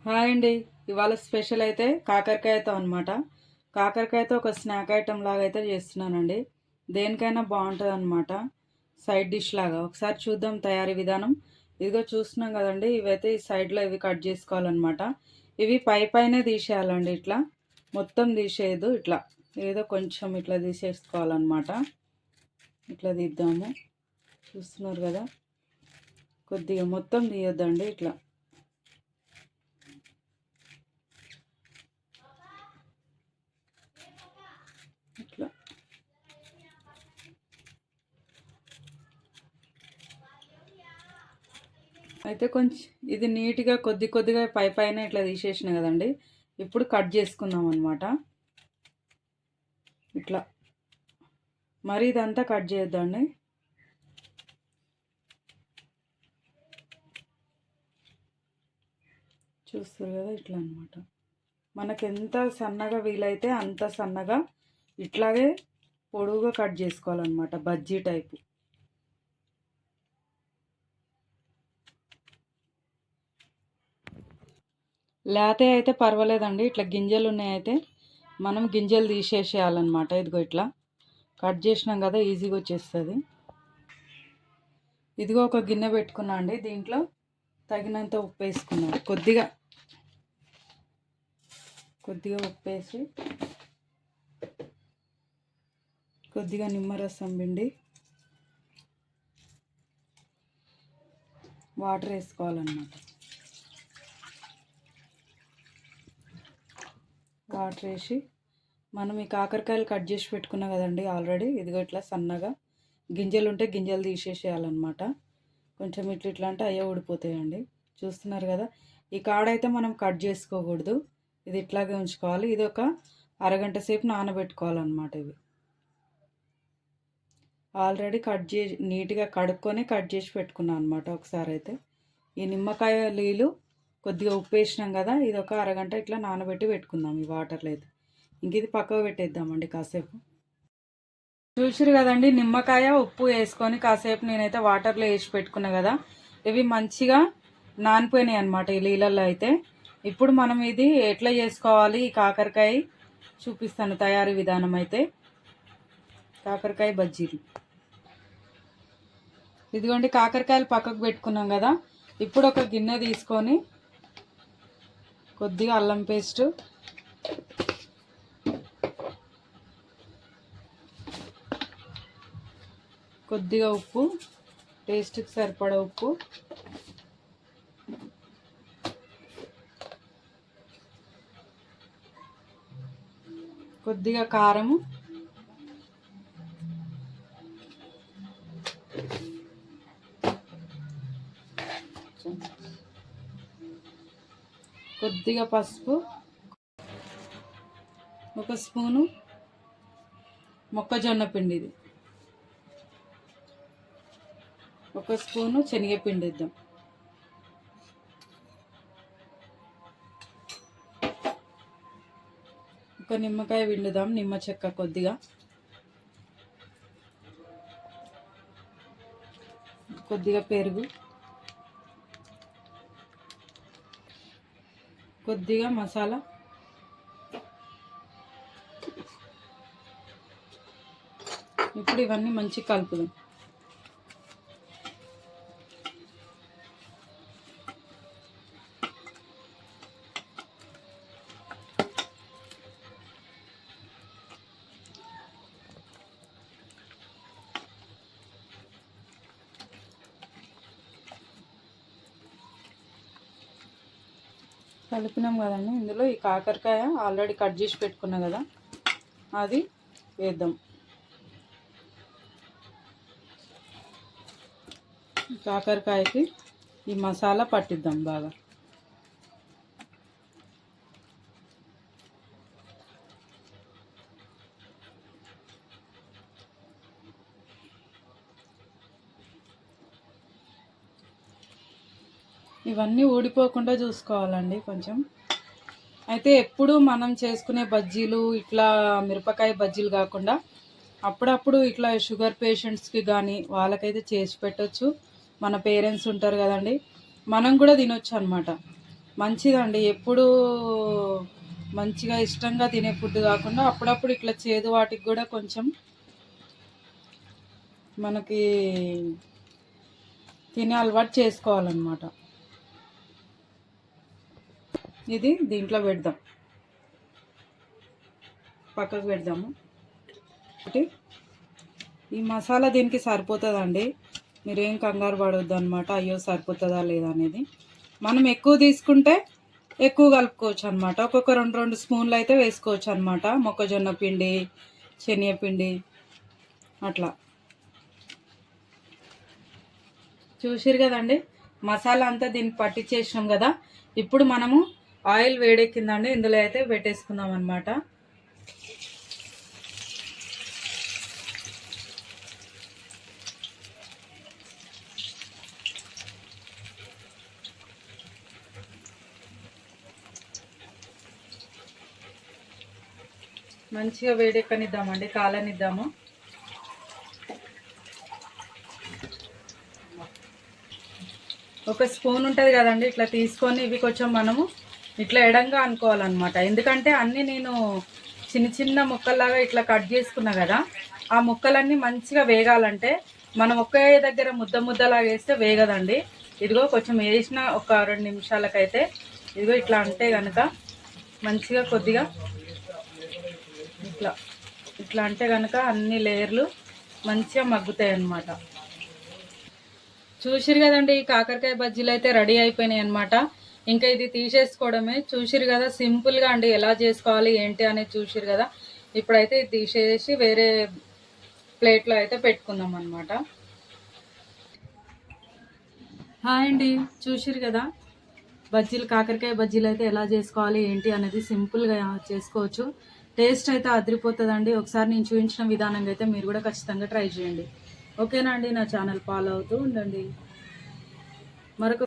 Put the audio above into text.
Hi అండి. ఇవాళ special అయితే కాకరకాయతో అనమాట. కాకరకాయతో ఒక స్నాక్ ఐటెం లాగా అయితే చేస్తున్నానండి. దేనికైనా బాగుంటుంది అనమాట, సైడ్ డిష్ లాగా. ఒకసారి చూద్దాం తయారీ విధానం. ఇదిగో చూస్తున్నాం కదండి, ఇవైతే ఈ సైడ్లో ఇవి కట్ చేసుకోవాలన్నమాట. ఇవి పైనే తీసేయాలండి, ఇట్లా మొత్తం తీసేయదు, ఇట్లా ఏదో కొంచెం ఇట్లా తీసేసుకోవాలన్నమాట. ఇట్లా తీద్దాము, చూస్తున్నారు కదా, కొద్దిగా మొత్తం తీయొద్దండి, ఇట్లా ఇట్లా అయితే కొంచెం ఇది నీట్గా కొద్దిగా పైన ఇట్లా తీసేసిన కదండి. ఇప్పుడు కట్ చేసుకుందాం అనమాట. ఇట్లా మరి ఇదంతా కట్ చేయొద్దండి. చూస్తారు కదా, ఇట్లా అనమాట. మనకు ఎంత సన్నగా వీలైతే అంత సన్నగా ఇట్లాగే పొడువుగా కట్ చేసుకోవాలన్నమాట, బజ్జీ టైపు. లేతే అయితే పర్వాలేదండి, ఇట్లా గింజలు ఉన్నాయైతే మనం గింజలు తీసేసేయాలన్నమాట. ఇదిగో ఇట్లా కట్ చేసినాం కదా, ఈజీగా వచ్చేస్తుంది. ఇదిగో ఒక గిన్నె పెట్టుకున్నా అండి, దీంట్లో తగినంత ఉప్పు వేసుకున్నాం. కొద్దిగా ఉప్పు వేసి కొద్దిగా నిమ్మరసం పిండి వాటర్ వేసుకోవాలన్నమాట. వాటర్ వేసి మనం ఈ కాకరకాయలు కట్ చేసి పెట్టుకున్నాం కదండి ఆల్రెడీ. ఇదిగో ఇట్లా సన్నగా గింజలు ఉంటే గింజలు తీసేసేయాలన్నమాట. కొంచెం ఇట్లా అంటే అయ్యే ఊడిపోతాయండి. చూస్తున్నారు కదా, ఈ కాడైతే మనం కట్ చేసుకోకూడదు, ఇది ఇట్లాగే ఉంచుకోవాలి. ఇది ఒక అరగంట సేపు నానబెట్టుకోవాలన్నమాట. ఇవి ఆల్రెడీ కట్ చేసి నీట్గా కడుక్కొని కట్ చేసి పెట్టుకున్నాను అనమాట. ఒకసారి అయితే ఈ నిమ్మకాయ నీళ్ళు కొద్దిగా ఉప్పు వేసినాం కదా, ఇది ఒక అరగంట ఇట్లా నానబెట్టి పెట్టుకుందాం ఈ వాటర్లో అయితే. ఇంక ఇది పక్కకు పెట్టేద్దామండి కాసేపు. చూసిరు కదండి, నిమ్మకాయ ఉప్పు వేసుకొని కాసేపు నేనైతే వాటర్లో వేసి పెట్టుకున్నా కదా, ఇవి మంచిగా నానిపోయినాయి అనమాట ఈ నీళ్ళల్లో అయితే. ఇప్పుడు మనం ఇది ఎట్లా చేసుకోవాలి, ఈ కాకరకాయ చూపిస్తాను తయారీ విధానం అయితే. కాకరకాయ బజ్జీలు. ఇదిగోండి, కాకరకాయలు పక్కకు పెట్టుకున్నాం కదా. ఇప్పుడు ఒక గిన్నె తీసుకొని కొద్దిగా అల్లం పేస్టు, కొద్దిగా ఉప్పు, టేస్ట్కి సరిపడా ఉప్పు, కొద్దిగా కారము, కొద్దిగా పసుపు, ఒక స్పూను మొక్కజొన్న పిండి, ఇది ఒక స్పూను శనగపిండి ఇద్దాం. ఒక నిమ్మకాయ పిండుదాం, నిమ్మ చెక్క కొద్దిగా, కొద్దిగా పెరుగు, కొద్దిగా మసాలా, ఇప్పుడు ఇవన్నీ మంచిగా కలుపుదాం. కలిపినాం కదండి, ఇందులో ఈ కాకరకాయ ఆల్రెడీ కట్ చేసి పెట్టుకున్నా కదా, అది వేద్దాం. కాకరకాయకి ఈ మసాలా పట్టిద్దాం బాగా. ఇవన్నీ ఊడిపోకుండా చూసుకోవాలండి కొంచెం. అయితే ఎప్పుడు మనం చేసుకునే బజ్జీలు ఇట్లా మిరపకాయ బజ్జీలు కాకుండా అప్పుడప్పుడు ఇట్లా షుగర్ పేషెంట్స్కి కానీ వాళ్ళకైతే చేసి పెట్టచ్చు. మన పేరెంట్స్ ఉంటారు కదండి, మనం కూడా తినొచ్చు అనమాట. మంచిదండి. ఎప్పుడు మంచిగా ఇష్టంగా తినే ఫుడ్ కాకుండా అప్పుడప్పుడు ఇట్లా చేదు వాటికి కూడా కొంచెం మనకి తినే అలవాటు చేసుకోవాలన్నమాట. ఇది దీంట్లో పెడదాం, పక్కకు పెడదాము. ఈ మసాలా దీనికి సరిపోతుందండి, మీరేం కంగారు పడవద్దు అనమాట. అయ్యో సరిపోతుందా లేదా అనేది. మనం ఎక్కువ తీసుకుంటే ఎక్కువ కలుపుకోవచ్చు అనమాట. ఒక్కొక్క 2 స్పూన్లు అయితే వేసుకోవచ్చు అనమాట. మొక్కజొన్న పిండి, శనగపిండి అట్లా. చూసిరు కదండి, మసాలా అంతా దీనికి పట్టించేసినాం కదా. ఇప్పుడు మనము ఆయిల్ వేడెక్కిందండి, ఇందులో అయితే పెట్టేసుకుందాం అనమాట. మంచిగా వేడెక్కనిద్దామండి, కాలనిద్దాము. ఒక స్పూన్ ఉంటుంది కదండి, ఇట్లా తీసుకొని ఇవి కొంచెం మనము ఇట్లా ఎడంగా అనుకోవాలన్నమాట. ఎందుకంటే అన్నీ నేను చిన్న చిన్న ముక్కల్లాగా ఇట్లా కట్ చేసుకున్నా కదా, ఆ ముక్కలన్నీ మంచిగా వేగాలంటే మనం ఒకే దగ్గర ముద్ద ముద్దలాగా వేస్తే వేగదండి. ఇదిగో కొంచెం వేసిన ఒక 2 నిమిషాలకైతే ఇదిగో ఇట్లా అంటే కనుక మంచిగా కొద్దిగా ఇట్లా ఇట్లా అంటే కనుక అన్ని లేయర్లు మంచిగా మగ్గుతాయి అన్నమాట. చూసిరు కదండి, ఈ కాకరకాయ బజ్జీలు అయితే రెడీ అయిపోయినాయి అనమాట. ఇంకా ఇది తీసేసుకోవడమే. చూసిరు కదా సింపుల్గా అండి, ఎలా చేసుకోవాలి ఏంటి అనేది చూసిరు కదా. ఇప్పుడైతే ఇది తీసేసి వేరే ప్లేట్లో అయితే పెట్టుకుందాం అనమాట. హాయ్ అండి, చూసిరు కదా బజ్జీలు, కాకరకాయ బజ్జీలు అయితే ఎలా చేసుకోవాలి ఏంటి అనేది సింపుల్గా చేసుకోవచ్చు. టేస్ట్ అయితే అదిరిపోతుందండి. ఒకసారి నేను చూపించిన విధానంగా అయితే మీరు కూడా ఖచ్చితంగా ట్రై చేయండి. ఓకేనా అండి, నా ఛానల్ ఫాలో అవుతూ ఉండండి. మరొక